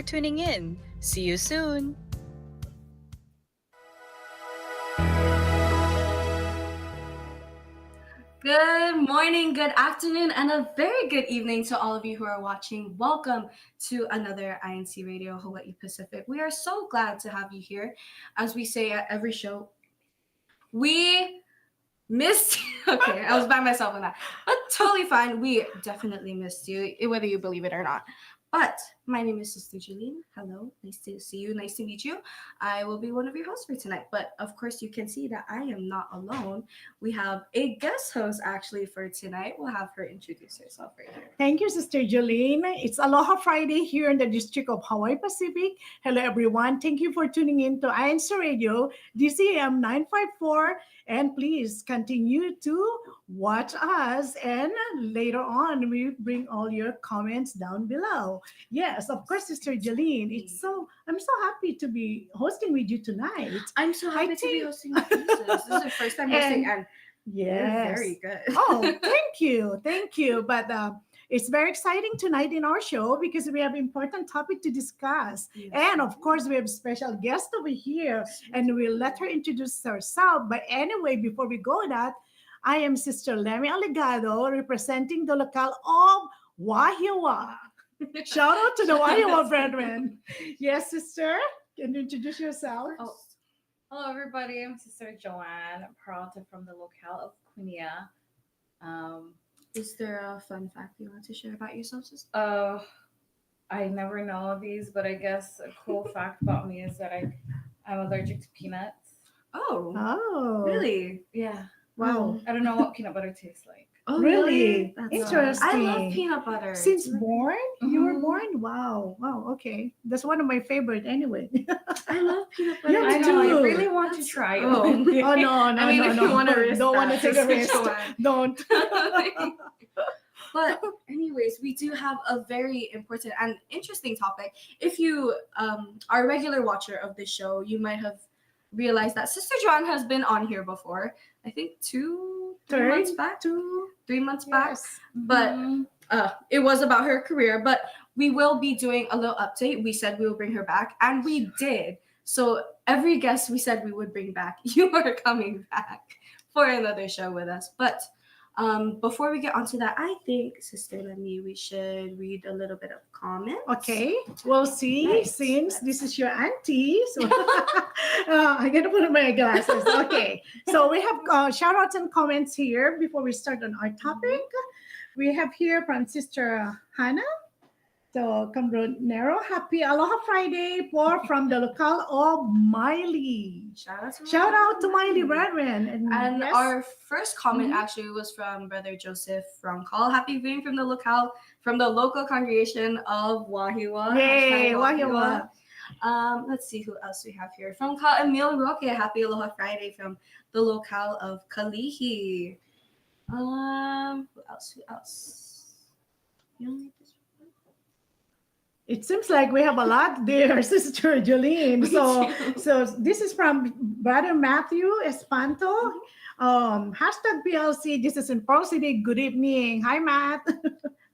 tuning in. See you soon. Good morning, good afternoon, and a very good evening to all of you who are watching. Welcome to another INCRadio Hawaii-Pacific. We are so glad to have you here. As we say at every show, we missed you. Okay, I was by myself on that. But totally fine. We definitely missed you, whether you believe it or not. But my name is Sister Jeline. Hello, nice to see you, nice to meet you. I will be one of your hosts for tonight. But of course, you can see that I am not alone. We have a guest host actually for tonight. We'll have her introduce herself right here. Thank you, Sister Jolene. It's Aloha Friday here in the District of Hawaii-Pacific. Hello, everyone. Thank you for tuning in to INCRadio, DCM 954. And please continue to watch us. And later on, we bring all your comments down below. Yes, of course, Sister Jolene. I'm so happy to be hosting with you tonight. I'm so happy to be hosting with you. This is the first time hosting, and yes, you're very good. Oh, thank you. But it's very exciting tonight in our show because we have important topic to discuss, Yes. and of course we have special guest over here, and we'll let her introduce herself. But anyway, before we go that, I am Sister Lemmy Aligado, representing the locale of Wahiawa. Shout out to the Wahiawa brethren. Yes, sister, can you introduce yourself? Oh, hello everybody. I'm Sister Joanne Peralta from the locale of Quinia. Is there a fun fact you want to share about yourself, sister? I never know these, but I guess a cool fact about me is that I'm allergic to peanuts. Oh, Really? Yeah. Wow. I don't know what peanut butter tastes like. Oh, Really? That's Interesting. I love peanut butter. Since It's born? You were Mhm. born? Wow. Wow. Okay. That's one of my favorite anyway. I love peanut butter. Yeah, I me know. I too. really want to That's- try it. oh. one day. Oh, no. I mean, if you want to risk don't want to that, take a Sister risk. Joanne. Don't. But anyways, we do have a very important and interesting topic. If you are a regular watcher of this show, you might have realized that Sister Joanne has been on here before. I think 3 months back. 3 months back. Yes. But Mhm. it was about her career. But we will be doing a little update. We said we will bring her back, and we did. So every guest we said we would bring back, you are coming back for another show with us. But before we get onto that, I think, Sister Lemmy, we should read a little bit of comments. Okay. We'll see. Right. Since this is your auntie, so I gotta put on my glasses. Okay. So we have shout outs and comments here before we start on our topic. We have here from Sister Hannah. So, Cambronero, happy Aloha Friday from the locale of Miley. Shout out to Miley brethren. And yes, our first comment Mhm. actually was from Brother Joseph from Call. Happy viewing from the locale, from the local congregation of Wahiawa. Yay, Hashtag Wahiawa. Let's see who else we have here. From Call Emil Roque, happy Aloha Friday from the locale of Kalihi. Who else? You don't need this one? It seems like we have a lot there, Sister Jolene. Me So, too. so this is from Brother Matthew Espanto. Hashtag PLC. This is in Pearl City. Good evening. Hi, Matt.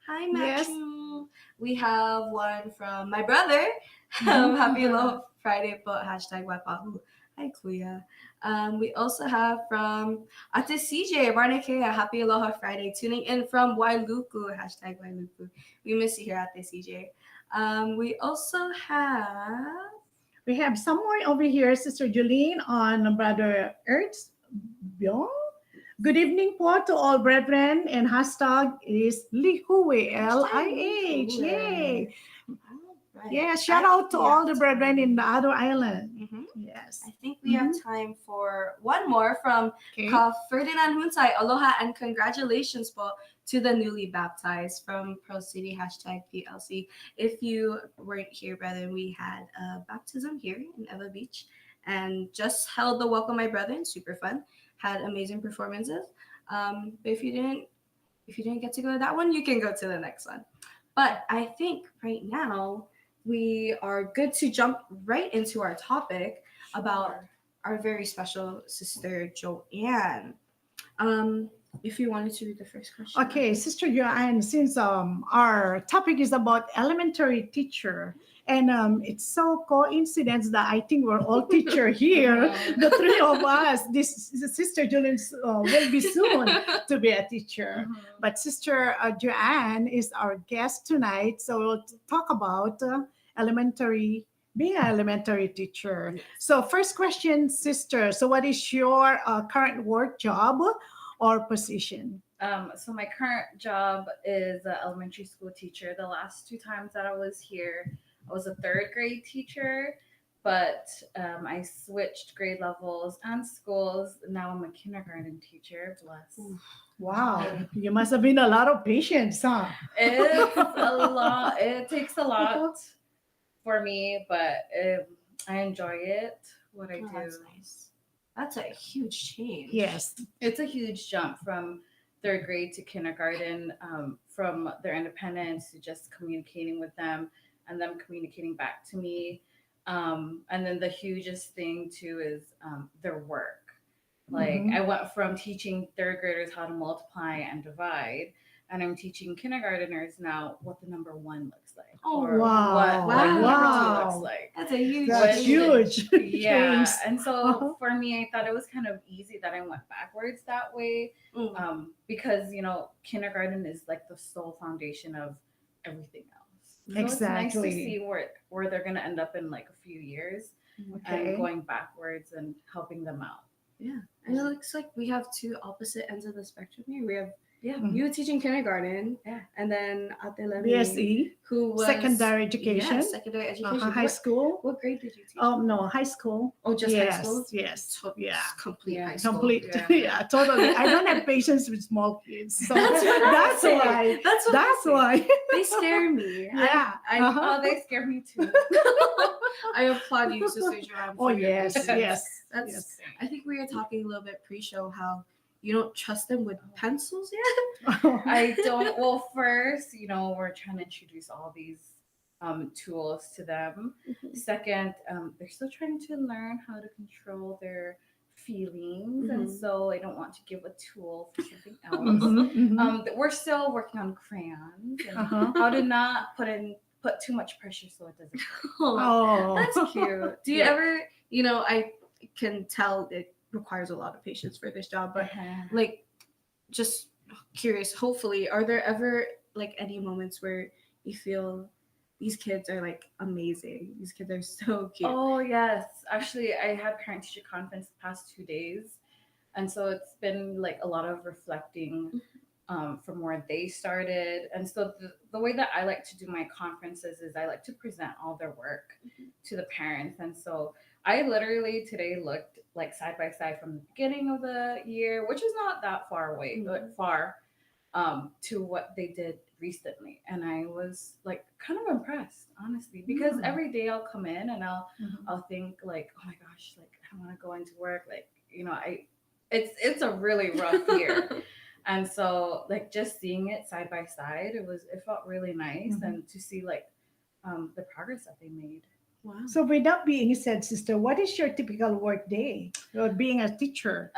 Hi, Yes. Matthew. We have one from my brother. Mhm. Happy Aloha Friday po, hashtag Wapahu. Hi, Kuya. We also have from Ate CJ, Barnekea, happy Aloha Friday. Tuning in from Wailuku, hashtag Wailuku. We miss you here, Ate CJ. We also have... We have somewhere over here, Sister Jolene, on Brother Ertz Byong. Good evening po to all brethren, and hashtag is Lihue, L-I-H. Yay. Right. Yeah, shout out to Yeah. all the brethren in the other island. Mhm. Yes. I think we have time for one more from Okay. Ka Ferdinand Hunsay. Aloha and congratulations po to the newly baptized from Pearl City, hashtag PLC. If you weren't here, brethren, we had a baptism here in Eva Beach and just held the Welcome My Brethren, super fun, had amazing performances. But if you didn't get to go to that one, you can go to the next one. But I think right now we are good to jump right into our topic about our very special sister Joanne. If you wanted to read the first question. Okay, Sister Joanne, since our topic is about elementary teacher, And it's so coincidence that I think we're all teacher here. The three of us. This Sister Julian will be soon to be a teacher. But Sister Joanne is our guest tonight. So we'll talk about being an elementary teacher. So first question, Sister. So what is your current work job or position? So my current job is an elementary school teacher. The last two times that I was here, I was a third grade teacher, but I switched grade levels and schools. Now I'm a kindergarten teacher. Bless. Wow, you must have been a lot of patience, huh? It's a lot. It takes a lot for me, but I enjoy it. What I do. That's nice. That's a huge change. Yes. It's a huge jump from third grade to kindergarten, from their independence to just communicating with them and them communicating back to me. And then the hugest thing too is their work. Like I went from teaching third graders how to multiply and divide, and I'm teaching kindergarteners now what the number one looks like. Oh, or wow. what number Wow. two looks like. That's a huge That's change. huge. Yeah, change. and so Uh-huh. for me, I thought it was kind of easy that I went backwards that way, because kindergarten is like the sole foundation of everything else. So it's nice to Exactly. see where they're gonna end up in like a few years Okay. and going backwards and helping them out. Yeah. And it looks like we have two opposite ends of the spectrum here. We have Mhm. you teaching kindergarten, Yeah. and then Ate Lemi, BSE, who was secondary education, Yeah, secondary education. high school. What grade did you teach? No, high school. Oh, just yes, high school? yes, yeah. Complete Yeah. high school. Complete, Yeah. yeah, totally. I don't have patience with small kids, so That's what I that's say. why. That's what I That's say. why. They scare me. Yeah. Uh-huh. Oh, they scare me too. I applaud you, Sister Joanne. Oh for your yes, patience. yes, That's. yes. I think we were talking a little bit pre-show how you don't trust them with pencils yet. I don't. Well, first, we're trying to introduce all these tools to them. Second, they're still trying to learn how to control their feelings, and so I don't want to give a tool for something else. We're still working on crayons and how to not put too much pressure so it doesn't break. Oh, That's cute. Do you Yeah. ever, I can tell it requires a lot of patience for this job, but like, just curious, hopefully, are there ever like any moments where you feel these kids are like amazing? These kids are so cute. Oh yes, actually, I had parent teacher conference the past 2 days, and so it's been like a lot of reflecting from where they started. And so the way that I like to do my conferences is I like to present all their work to the parents. And so I literally today looked like side by side from the beginning of the year, which is not that far away, but far, to what they did recently. And I was like kind of impressed, honestly, because every day I'll come in and I'll think like, oh my gosh, like I want to go into work. Like, it's a really rough year. And so like just seeing it side by side, it felt really nice. And to see like the progress that they made. Wow. so with that being said, sister, what is your typical work day? Being a teacher.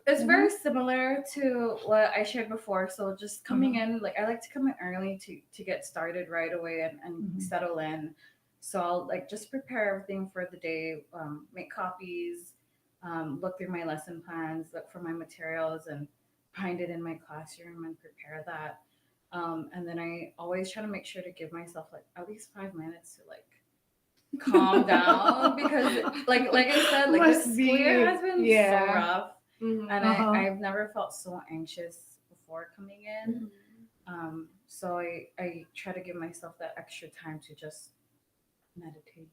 It's very similar to what I shared before. So just coming in, like I like to come in early to get started right away and settle in. So I'll like just prepare everything for the day, make copies, look through my lesson plans, look for my materials, and find it in my classroom and prepare that. And then I always try to make sure to give myself like at least 5 minutes to like calm down, because like I said, like this Must school year be, has been yeah. so rough, and I've never felt so anxious before coming in. So I try to give myself that extra time to just meditate.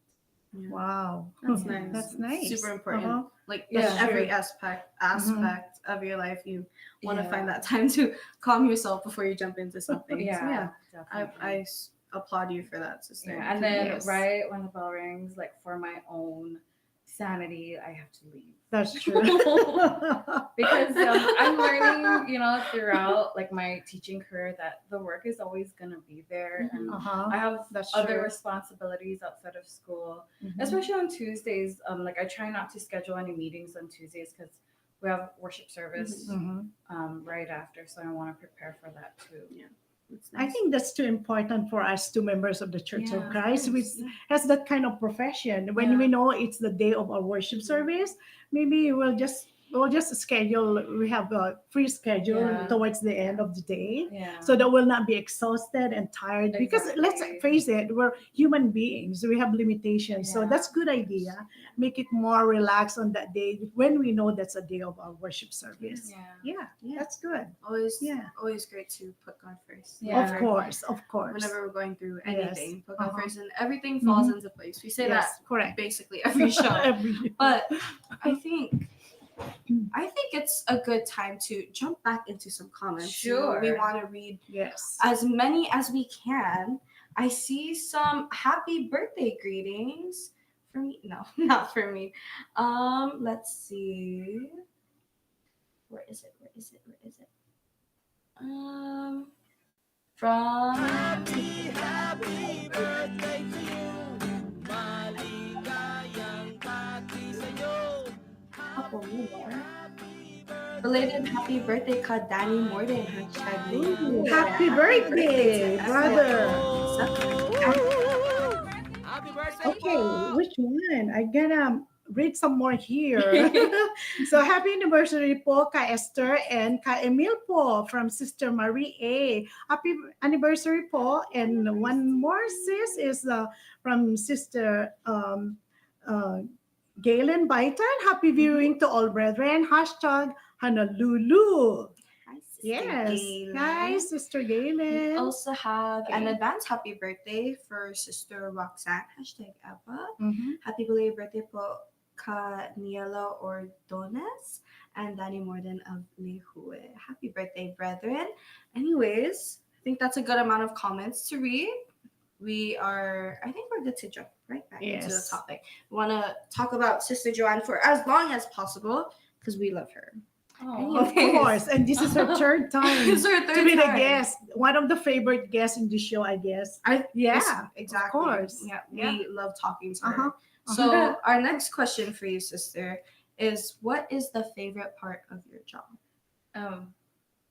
Wow, That's nice. That's nice. Super important. Like That's every true. aspect of your life, you want to Yeah. find that time to calm yourself before you jump into something. Yeah, So, yeah. definitely. I applaud you for that, sister. Yeah, and then Yes. right when the bell rings, like for my own sanity, I have to leave. That's true. Because I'm learning, throughout like my teaching career that the work is always gonna be there, and I have That's other true. responsibilities outside of school, especially on Tuesdays. Like I try not to schedule any meetings on Tuesdays because we have worship service right after, so I want to prepare for that too. Yeah. It's I nice. think that's too important for us, two members of the Church of Yeah, of Christ, which Yeah. has that kind of profession. When we Yeah. know it's the day of our worship service, maybe we'll just schedule. We have a free schedule Yeah. towards the end of the day, Yeah. so that we'll not be exhausted and tired. Because let's Exactly. face it, we're human beings. We have limitations, so Yeah. that's good idea. Make it more relaxed on that day when we know that's a day of our worship service. Yeah. Yeah, Yeah. that's good. Always, Yeah. always great to put God first. Yeah. Of course, of course. Whenever we're going through Yes. anything, put God Uh-huh. first, and everything falls Mhm. into place. We say Yes, that correct. basically every show. Every- But I think it's a good time to jump back into some comments. You know, we Sure. want to read yes. as many as we can. I see some happy birthday greetings for me. No, not for me. Let's see. Where is it? Where is it? Where is it? From couple more. Belated happy birthday ka Danny Morden hashtag Ooh, me. happy to birthday, brother. Okay, which one? I gotta read some more here. So happy anniversary po ka Esther and ka Emil po from Sister Marie A. Happy anniversary po. And one more sis is from Sister Galen Baitan. Happy viewing to all brethren. Hashtag Honolulu. Hi, Sister Yes. Gayla. Hi, Sister We Galen. also have an Okay. advance happy birthday for Sister Roxanne hashtag Eva. Mhm. Happy belated birthday po ka Niela Ordones and Danny Morden of Lihue. Happy birthday, brethren. Anyways, I think that's a good amount of comments to read. I think we're good to jump right back into the Yes. topic. We want to talk about Sister Joanne for as long as possible because we love her. Oh. Of course, and this is her third time It's her to third be the time. guest. One of the favorite guests in the show, I guess. Yeah, exactly. of course. Yeah, Yeah. we love talking to Uh-huh. her. So our next question for you, sister, is what is the favorite part of your job?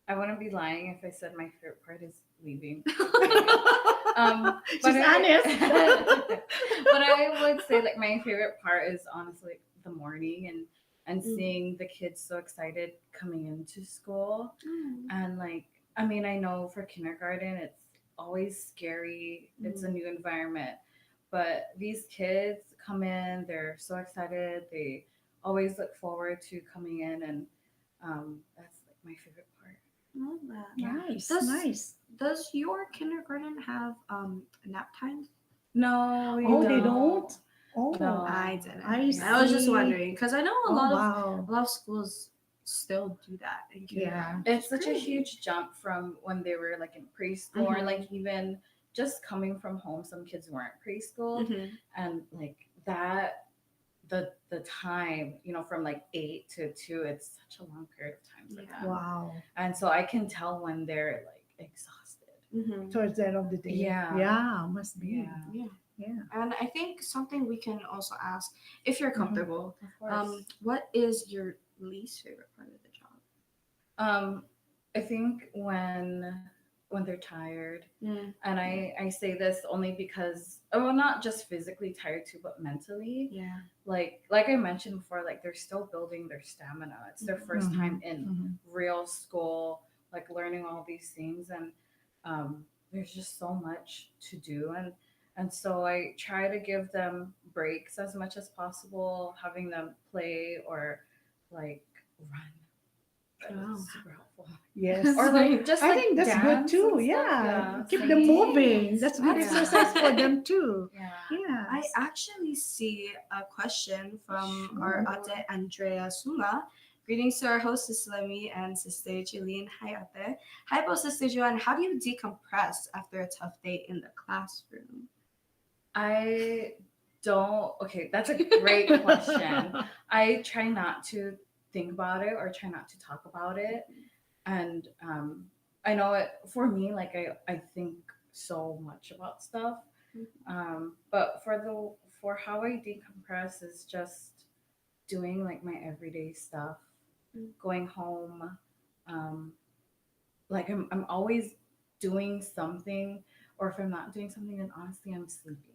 I wouldn't be lying if I said my favorite part is leaving. She's but honest. but I would say like my favorite part is honestly the morning and seeing the kids so excited coming into school. And like, I mean, I know for kindergarten it's always scary. It's a new environment. But these kids come in, they're so excited. They always look forward to coming in, and that's like my favorite part. Love that. Nice, Does- nice. Does your kindergarten have nap time? No, we Oh, don't. they don't? Oh, No. I didn't. I was just see. wondering because I know a Oh, lot wow. of schools still do that in kindergarten. Yeah. It's such a huge jump from when they were like in preschool or like even just coming from home. Some kids weren't preschool, and like that the time, you know, from like 8 to 2, it's such a long period of time for them. Wow. And so I can tell when they're like exhausted. Towards the end of the day. Yeah. Yeah, must be. Yeah. Yeah. And I think something we can also ask, if you're comfortable, Of course. what is your least favorite part of the job? I think when they're tired, and I say this only because not just physically tired too, but mentally. Yeah. Like I mentioned before, like they're still building their stamina. It's their first time in real school, like learning all these things, and there's just so much to do, and so I try to give them breaks as much as possible, having them play or like run. That is super helpful. Yes. Or like just I like think that's good dance too. and stuff. Yeah. Keep it's them like- moving. That's good That's exercise for them too. Yeah. Yeah. I actually see a question from our ate Andrea Suma. Greetings to our host, Sister Lemmy and Sister Jeline. Hi, ate. Hi, po, Sister Joanne. How do you decompress after a tough day in the classroom? I don't. Okay, that's a great question. I try not to think about it or try not to talk about it. And I know it for me, like I think so much about stuff. But for how I decompress is just doing like my everyday stuff, going home. Like I'm always doing something, or if I'm not doing something, then honestly I'm sleeping.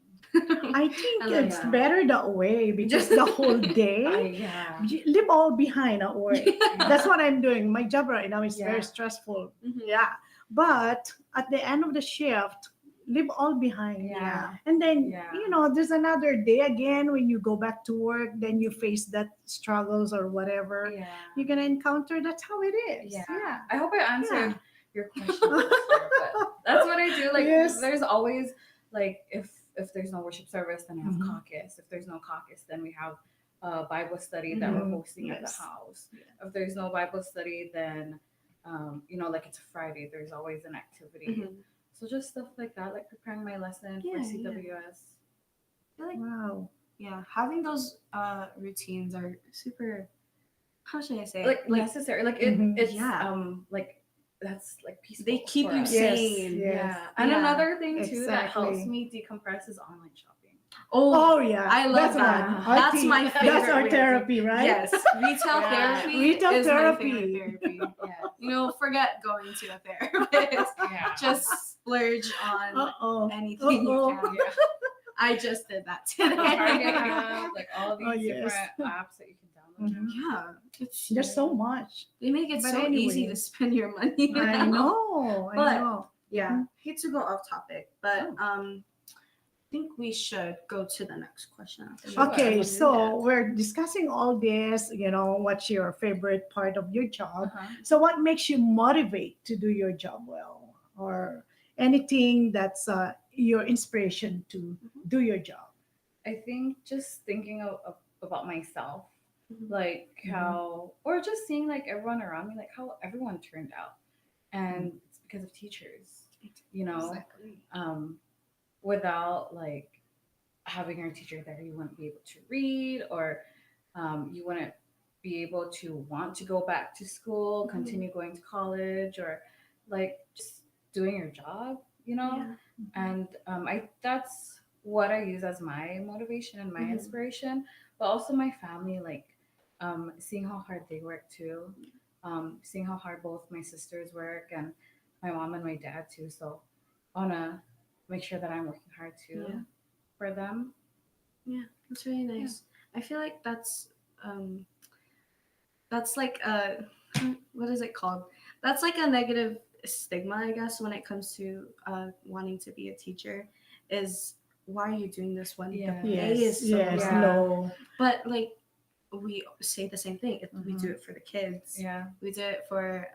I think I love it's that. better that way because the whole day Yeah. you leave all behind at work. That's what I'm doing. My job right now is Yeah. very stressful. Mhm. Yeah. But at the end of the shift, leave all behind. Yeah. And then, Yeah. there's another day again when you go back to work, then you face that struggles or whatever Yeah. you're going to encounter. That's how it is. Yeah. Yeah. I hope I answered Yeah. your question, sister, but that's what I do. Like, Yes. there's always like if there's no worship service, then I have Mhm. caucus. If there's no caucus, then we have a Bible study that we're Mhm. hosting at the Yes. house. If there's no Bible study, then like it's a Friday, there's always an activity. Mhm. So just stuff like that, like preparing my lesson Yeah, for yeah. CWS. I feel like Wow. having those routines are super. How should I say? Like necessary. Like Mhm. it's Yeah. Like that's like peaceful. They keep for you us. Yes, sane. yes. Yeah. And Yeah, another thing too that helps exactly. me decompress is online shopping. Oh yeah, I love that's that. one. That's RT. my That's favorite our way to do- therapy, right? Yes, retail Yeah. therapy Retail is therapy. my favorite therapy. Yeah. Forget going to a therapist. Yeah. Just splurge on Uh-oh. anything you Uh-oh. can. Yeah. I just did that Target today. have like all these Oh, yes. different apps that you can download. Mhm. Yeah, it's There's so much. they make it But so easy anyway. to spend your money. I know. I But- know. Yeah, hate to go off topic, but Oh. I think we should go to the next question. After Sure. Okay, Yeah. so we're discussing all this. What's your favorite part of your job? Uh-huh. So, what makes you motivate to do your job well, or anything that's your inspiration to do your job? I think just thinking about myself, Mhm. like how, or just seeing like everyone around me, like how everyone turned out, and it's because of teachers. Exactly. Without like having your teacher there, you wouldn't be able to read, or you wouldn't be able to want to go back to school, Mhm. continue going to college, or like just doing your job. Yeah. And I that's what I use as my motivation and my Mhm. inspiration, but also my family, like seeing how hard they work too, seeing how hard both my sisters work, and my mom and my dad too. So I wanna make sure that I'm working hard too Yeah. for them. Yeah, that's really nice. I feel like that's like a what is it called? That's like a negative stigma, I guess, when it comes to wanting to be a teacher. Is why are you doing this when Yeah. the pay Yes, is so yes, low? Yeah. no. But like we say the same thing. We do Mhm. it for the kids. Yeah. We do it for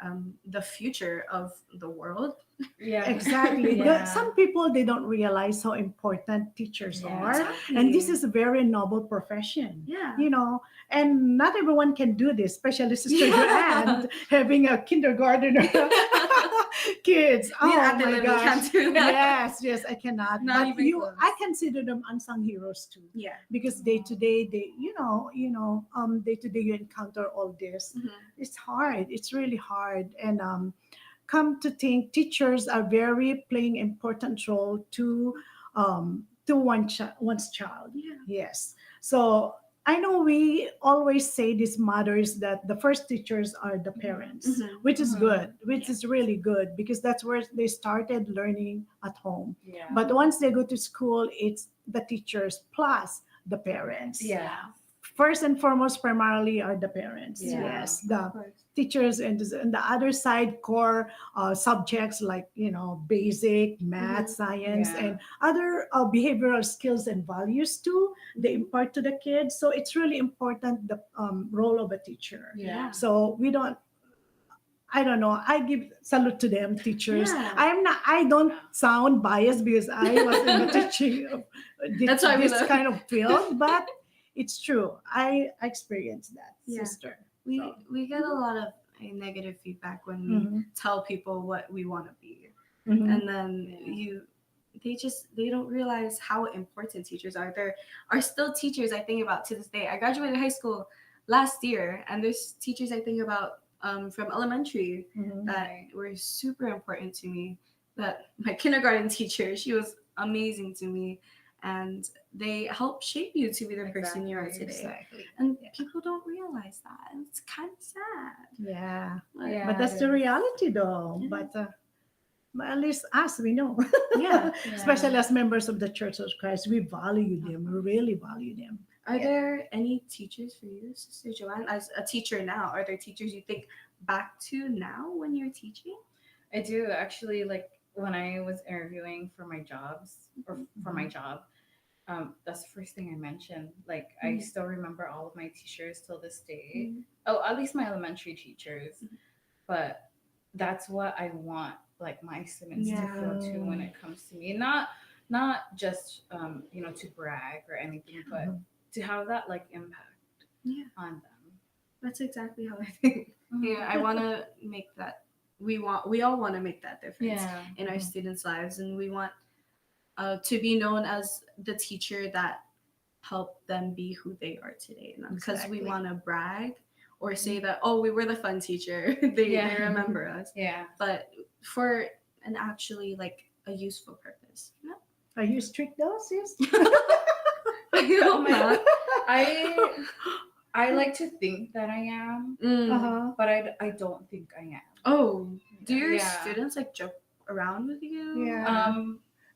the future of the world. Yeah. Exactly. Yeah. Some people, they don't realize how important teachers Yeah. are. Exactly. And this is a very noble profession. Yeah. And not everyone can do this, especially Sister Yeah. Joanne, having a kindergartner kids. Me and Oh Ate my Lily gosh. can't do that. Yes, I cannot. Not But even close. I consider them unsung heroes too. Yeah. Because day to day, day to day you encounter all this. Mhm. It's hard. It's really hard. And come to think, teachers are very playing important role to one's child. Yeah. Yes. So I know we always say these mothers that the first teachers are the parents, Mhm. which is Mhm. good, which Yeah. is really good because that's where they started learning at home. Yeah. But once they go to school, it's the teachers plus the parents. Yeah. First and foremost, primarily are the parents. Yeah. Yes, Of the course. teachers, and the other side, core subjects like basic math, science, Yeah. and other behavioral skills and values too. They impart to the kids. So it's really important, the role of a teacher. Yeah. So we don't. I don't know. I give salute to them, teachers. Yeah. I don't sound biased because I was in the teaching of That's why we this love- kind of field, but it's true. I experienced that, Yeah. sister. We get a lot of negative feedback when we Mhm. tell people what we want to be, Mhm. and then they don't realize how important teachers are. There are still teachers I think about to this day. I graduated high school last year, and there's teachers I think about from elementary Mhm. that were super important to me. That my kindergarten teacher, she was amazing to me, and they help shape you to be the person you are Exactly. today. Exactly. And people don't realize that, and it's kind of sad. Yeah. But Yeah, But that's it the is. reality, though. It But But at least us, we know. Yeah. Especially as members of the Church of Christ, we value them. We really value them. Are Yeah. there any teachers for you, Sister Joanne, as a teacher now? Are there teachers you think back to now when you're teaching? I do actually, like when I was interviewing for my jobs or for my job. That's the first thing I mentioned. Like I still remember all of my teachers till this day. Oh, at least my elementary teachers. But that's what I want, like my students to feel too when it comes to me. Not just to brag or anything, but to have that like impact on them. That's exactly how I think. Yeah, I want to make that. We all want to make that difference in our students' lives, and we want to be known as the teacher that helped them be who they are today. Not because we want to brag or say that, oh, we were the fun teacher. they remember us. Yeah. But for an actually like a useful purpose. No? Are you strict though, sis? Oh my God. I like to think that I am, but I don't think I am. Oh, do your students like joke around with you? Yeah.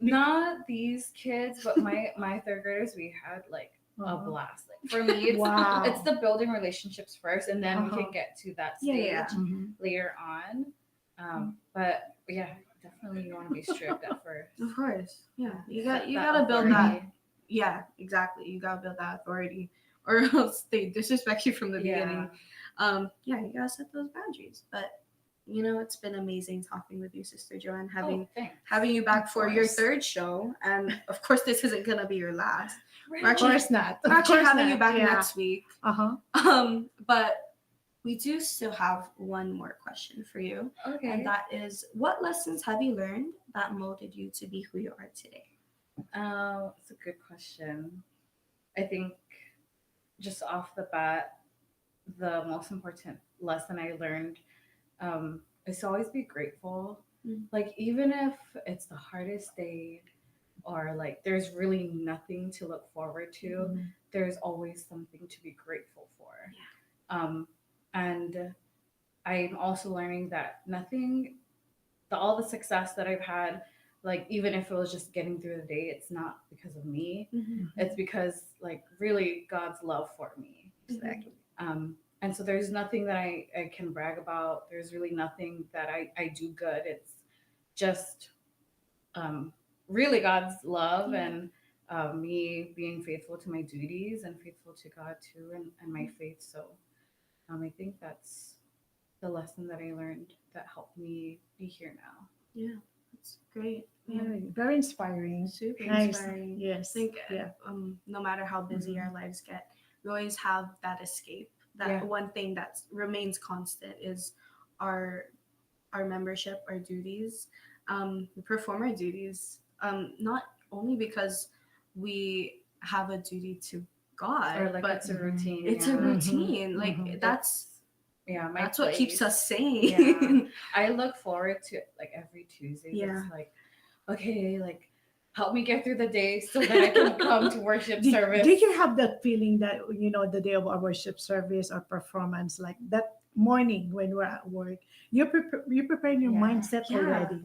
Not these kids, but my third graders, we had like a blast. Like for me, it's the building relationships first, and then we can get to that stage later on. But yeah, definitely you want to be strict at first. Of course, yeah. You gotta build that. Yeah, exactly. You gotta build that authority, or else they disrespect you from the beginning. Yeah, you gotta set those boundaries. But it's been amazing talking with you, Sister Joanne, having you back for your third show. And of course, this isn't gonna be your last. Of course not. We're actually having you back next week. But we do still have one more question for you. Okay. And that is, what lessons have you learned that molded you to be who you are today? It's a good question. I think just off the bat, the most important lesson I learned is to always be grateful. Like even if it's the hardest day or like there's really nothing to look forward to, there's always something to be grateful for. And I'm also learning that all the success that I've had, like even if it was just getting through the day, it's not because of me. It's because like really God's love for me. Exactly. And so there's nothing that I can brag about. There's really nothing that I do good. It's just really God's love and me being faithful to my duties and faithful to God too, and my faith. So I think that's the lesson that I learned that helped me be here now. Yeah, that's great. Yeah, very inspiring. Super nice. Inspiring. Yes. I think no matter how busy our lives get, we always have that escape. That one thing that remains constant is our membership, our duties. We perform our duties not only because we have a duty to God, or like but it's a routine. It's a routine. Like that's what keeps us sane. Yeah. I look forward to like every Tuesday. Yeah. It's like, okay, like help me get through the day so that I can come to worship service. Did you have that feeling that the day of our worship service or performance, like that morning when we're at work, you're preparing your mindset already?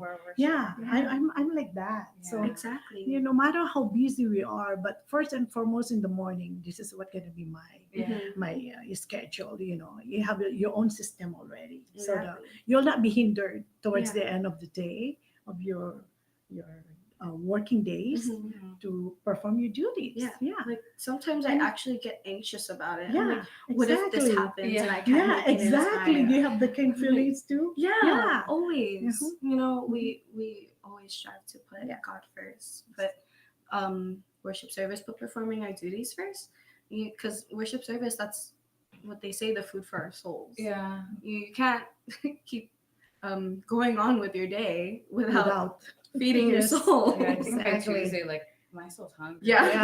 I'm like that. Yeah. So exactly, no matter how busy we are, but first and foremost in the morning, this is what gonna be my schedule. You have your own system already, so that you'll not be hindered towards the end of the day of your working days to perform your duties. Like sometimes I actually get anxious about it. Yeah, like, what if this happens and I can't make it exactly. in time? Do you have the kind feelings too? Yeah. Always. We always strive to put God first, but worship service, but performing our duties first. Because worship service, that's what they say, the food for our souls. Yeah, you can't keep going on with your day without feeding your soul. Yeah, I think by Tuesday, like my soul's hungry. Yeah.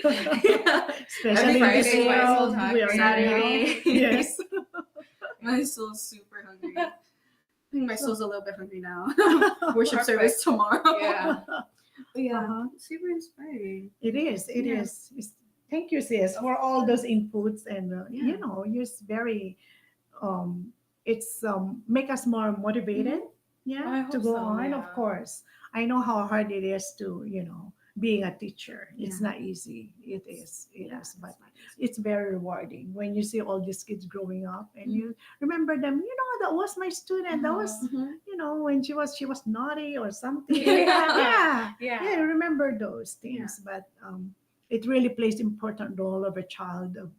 Especially Friday, my soul's hungry. Saturday. Yes. My soul's super hungry. I think my soul's a little bit hungry now. Worship service tomorrow. Yeah. Super inspiring. It is. Thank you, sis, for all those inputs, and you're very it's make us more motivated Yeah, I to hope go so, on, of yeah. course. I know how hard it is to, being a teacher. It's Yeah. not easy. It is. It Yeah, is. But it's not easy. it's very rewarding when you see all these kids growing up and Mhm. you remember them. That was my student. That was, Mhm. when she was naughty or something. Yeah. Yeah, I remember those Yeah. things. But it really plays important role of a child of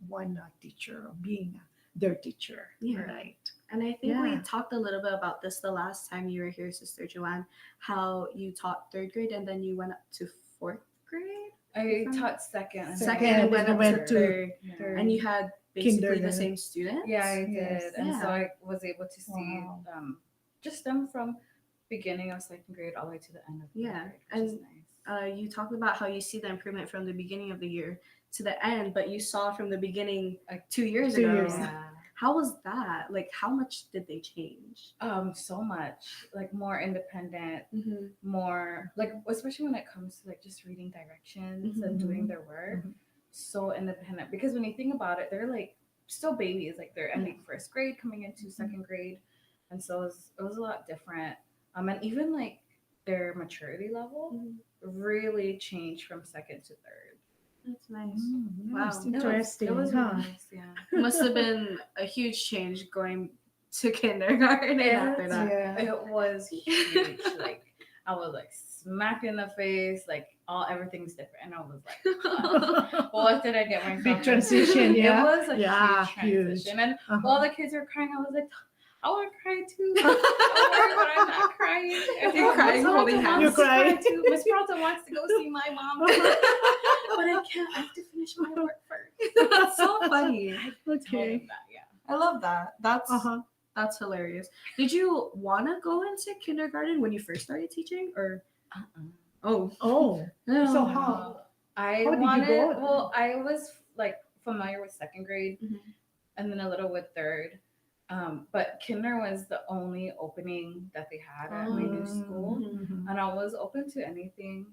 one teacher of being their teacher. Yeah. Right. And I think we Yeah. talked a little bit about this the last time you were here, Sister Joanne, how you taught third grade and then you went up to fourth grade? I From- taught second and Second Second, and then went you up went to to third. Yeah. And you had basically the Kindergarten. same students? Yeah, I Yes. did. And so Yeah. I was able to see Wow. just them from beginning of second grade all the way to the end of third Yeah, grade, which is and nice. You talked about how you see the improvement from the beginning of the year to the end, but you saw from the beginning Like 2 years 2 ago. years. Yeah. How was that? Like, how much did they change? So much. Like more independent, Mm-hmm. more like especially when it comes to like just reading directions and doing their work. Mhm. So independent. Because when you think about it, they're like still babies. Like they're ending first grade, coming into second grade. And so it was a lot different. And even like their maturity level really changed from second to third. That's nice. Mm, Wow. yes, It was- interesting. It was huh? really nice, yeah. Must have been a huge change going to kindergarten after that. Yeah. It was huge. Like I was like smacked in the face, like everything's different. And I was like, what did I get myself Big into? transition, yeah. It was a Yeah, huge transition. And Uh-huh. while the kids were crying, I was like, I want to cry too. Don't worry, but I'm not crying. I You're crying, Miss holding Peralta hands. You wants to cry. too. Miss Peralta wants to go see my mom. But I can't. I have to finish my work first. That's so funny. Told Okay. him that, yeah. I love that. Uh-huh. That's hilarious. Did you want to go into kindergarten when you first started teaching, or oh Oh. no? So how? I How did you wanted. go? Well, I was like familiar with second grade, Mhm. and then a little with third. But kinder was the only opening that they had at my new school, Mhm. and I was open to anything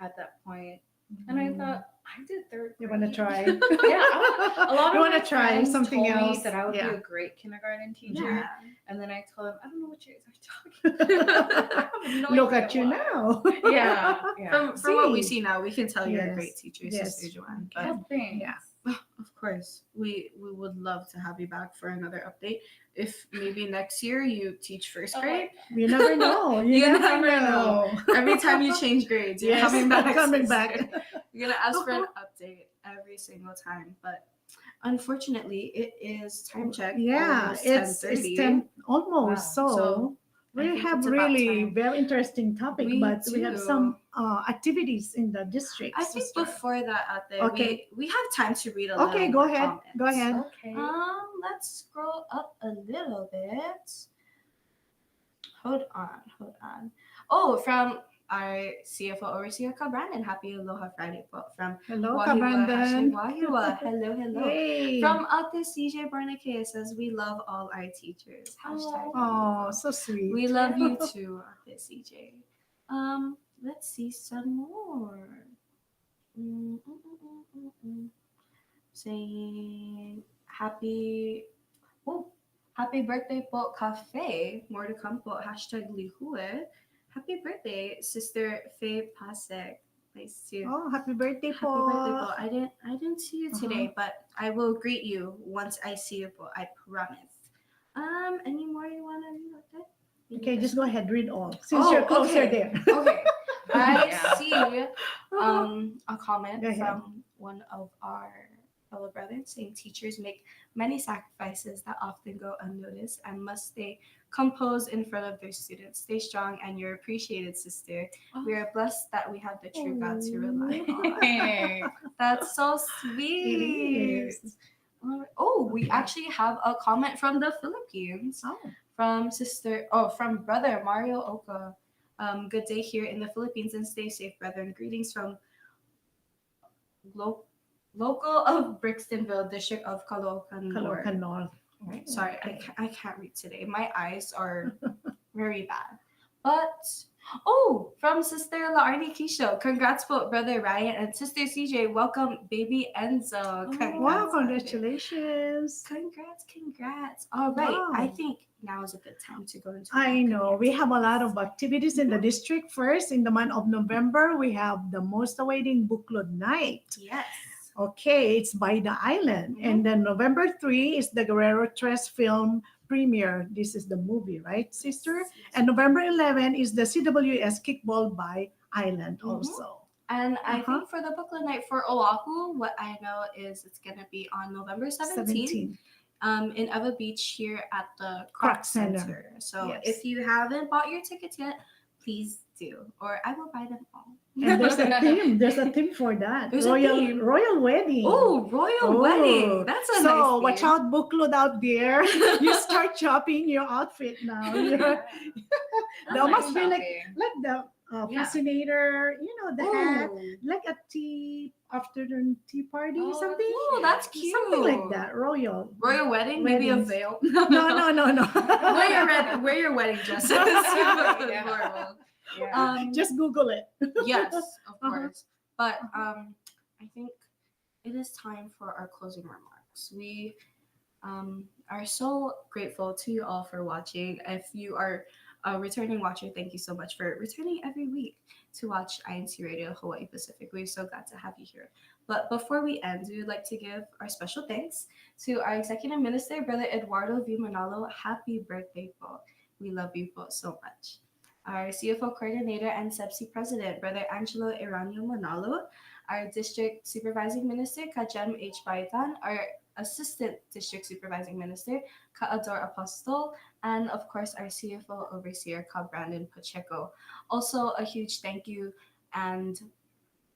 at that point. And I thought I did third grade. You want to try? Yeah, a lot of You wanna my try friends something told me else? that I would Yeah. be a great kindergarten teacher. Yeah. And then I told them, I don't know what you guys are talking about. I have no Look idea at you what." now. Yeah, yeah. From what we See. see now, we can tell you're a Yes. great teacher, Yes. Sister Joanne. Okay. But Oh, thanks. Yeah. of course, we would love to have you back for another update. If maybe next year you teach first Oh, grade, You never know. You never know. Every time you change grades, you're Yes, coming back. coming sister. back. You're gonna ask for an update every single time. But unfortunately, it is time check. Yeah, almost it's 10:30. 10 almost. Wow. So, So, I we think have it's about really time. very interesting topic, We but we have do. some activities in the district. I think sister. before that, out there, Okay. we have time to read a little. Okay, go more ahead. comments. Go ahead. Okay. Let's scroll up a little bit. Hold on. Oh, from our CFO overseer, Ka Brandon. Happy Aloha Friday po. From Hello, Wahiwa, Kabrandon. Wahiwa. Hello. Yay. From Ate CJ Barnake says, we love all our teachers. Hashtag. Oh, so sweet. We love you too, Ate CJ. Let's see some more. Saying happy birthday po cafe. More to come po. Hashtag lihue. Happy birthday, Sister Faye Pasek. Nice to Oh, happy birthday Happy birthday po. po. I didn't see you today, but I will greet you once I see you po. I promise. Any more you wanna read out there? Okay, just go ahead, read all. Since Oh, you're closer okay. there. Okay. I Yeah. see a comment Go ahead. from one of our fellow brothers saying teachers make many sacrifices that often go unnoticed and must stay composed in front of their students. Stay strong and you're appreciated, sister. We are blessed that we have the true God to rely on. That's so sweet. is. Oh, we actually have a comment from the Philippines Oh, from brother Mario Oka. Good day here in the Philippines and stay safe, brethren. Greetings from local of Brixtonville, district of Caloocan Caloocan North. North. Sorry, Okay. I can't read today. My eyes are very bad. But from Sister Laarni Kisho, congrats po Brother Ryan and Sister CJ. Welcome baby Enzo. Congrats. Wow, on it. congratulations. Congrats. All right. I Wow. think now is a good time to go into I know. We have a lot of activities. activities in the district. First, in the month of November, we have the most awaiting book club night. Yes. Okay, it's by the island. And then November 3 is the Guerrero Tres film premiere. This is the movie, right, sister? Yes. And November 11 is the CWS kickball by island Mhm. also. And I Uh-huh. think for the booklet night for Oahu, what I know is it's gonna be on November 17th. 17. In Eva Beach here at the Croc Croc Center. Center. So Yes. if you haven't bought your tickets yet, please do, or I will buy them all. And there's a theme. There's a theme for that. There's a theme. Royal wedding. Oh, royal wedding. That's a so nice watch theme. out, book load out there. You start shopping your outfit now. That must be like the Yeah. fascinator, the hat, Oh, like a afternoon tea party, Oh, something. oh, that's cute. Something like that. Royal Wedding, maybe a Weddings. veil. No. Wear your wedding dresses. Yeah. Adorable. Yeah. Just Google it. Yes, of Uh-huh. course. But I think it is time for our closing remarks. We are so grateful to you all for watching. If you are a returning watcher, thank you so much for returning every week to watch INCRadio Hawaii-Pacific. We're so glad to have you here. But before we end, we would like to give our special thanks to our Executive Minister, Brother Eduardo V. Manalo. Happy birthday, po. We love you po so much. Our CFO Coordinator and CEBSI President, Brother Angelo Iranio Manalo. Our District Supervising Minister, Kajem H. Baitan. Our Assistant District Supervising Minister, Kaador Apostol, and of course our CFO Overseer, Ka Brandon Pacheco. Also, a huge thank you and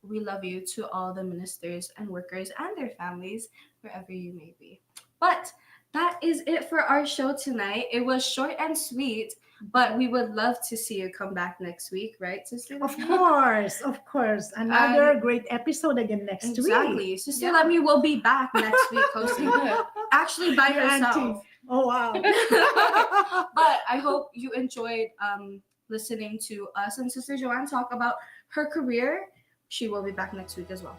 we love you to all the ministers and workers and their families, wherever you may be. But that is it for our show tonight. It was short and sweet, but we would love to see you come back next week, right, Sister? Of course. Another great episode again next week. Exactly. Sister Yeah. Lemmy will be back next week hosting. Actually by Your herself. auntie. Oh, wow. But I hope you enjoyed listening to us and Sister Joanne talk about her career. She will be back next week as well.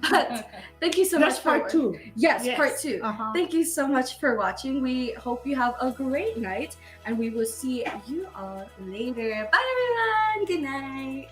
But thank you so That's much for part 2. Yes, part 2. Uh-huh. Thank you so much for watching. We hope you have a great night and we will see you all later. Bye everyone. Good night.